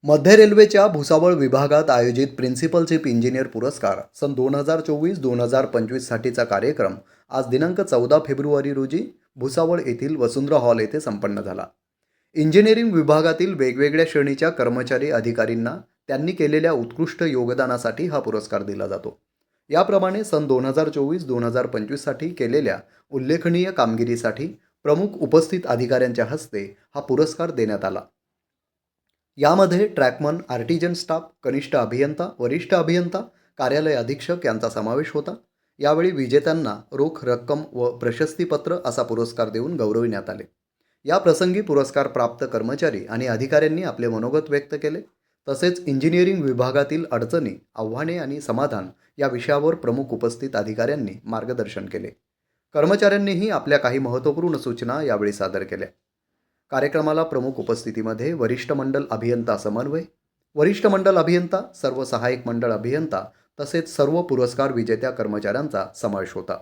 मध्य रेल्वेच्या भुसावळ विभागात आयोजित प्रिन्सिपल चीफ इंजिनियर पुरस्कार सन 2024-2025 साठीचा कार्यक्रम आज दिनांक 14 फेब्रुवारी रोजी भुसावळ येथील वसुंधरा हॉल येथे संपन्न झाला. इंजिनिअरिंग विभागातील वेगवेगळ्या श्रेणीच्या कर्मचारी अधिकारींना त्यांनी केलेल्या उत्कृष्ट योगदानासाठी हा पुरस्कार दिला जातो. याप्रमाणे सन 2024-2025 साठी केलेल्या उल्लेखनीय कामगिरीसाठी प्रमुख उपस्थित अधिकाऱ्यांच्या हस्ते हा पुरस्कार देण्यात आला. यामध्ये ट्रॅकमन, आर्टिजन स्टाफ, कनिष्ठ अभियंता, वरिष्ठ अभियंता, कार्यालय अधीक्षक यांचा समावेश होता. यावेळी विजेत्यांना रोख रक्कम व प्रशस्तीपत्र असा पुरस्कार देऊन गौरविण्यात आले. या प्रसंगी पुरस्कार प्राप्त कर्मचारी आणि अधिकाऱ्यांनी आपले मनोगत व्यक्त केले. तसेच इंजिनिअरिंग विभागातील अडचणी, आव्हाने आणि समाधान या विषयावर प्रमुख उपस्थित अधिकाऱ्यांनी मार्गदर्शन केले. कर्मचाऱ्यांनीही आपल्या काही महत्त्वपूर्ण सूचना यावेळी सादर केल्या. कार्यक्रमाला प्रमुख उपस्थितीमध्ये वरिष्ठ मंडल अभियंता समन्वय, वरिष्ठ मंडल अभियंता, सर्व सहाय्यक मंडळ अभियंता तसेच सर्व पुरस्कार विजेत्या कर्मचाऱ्यांचा समावेश होता.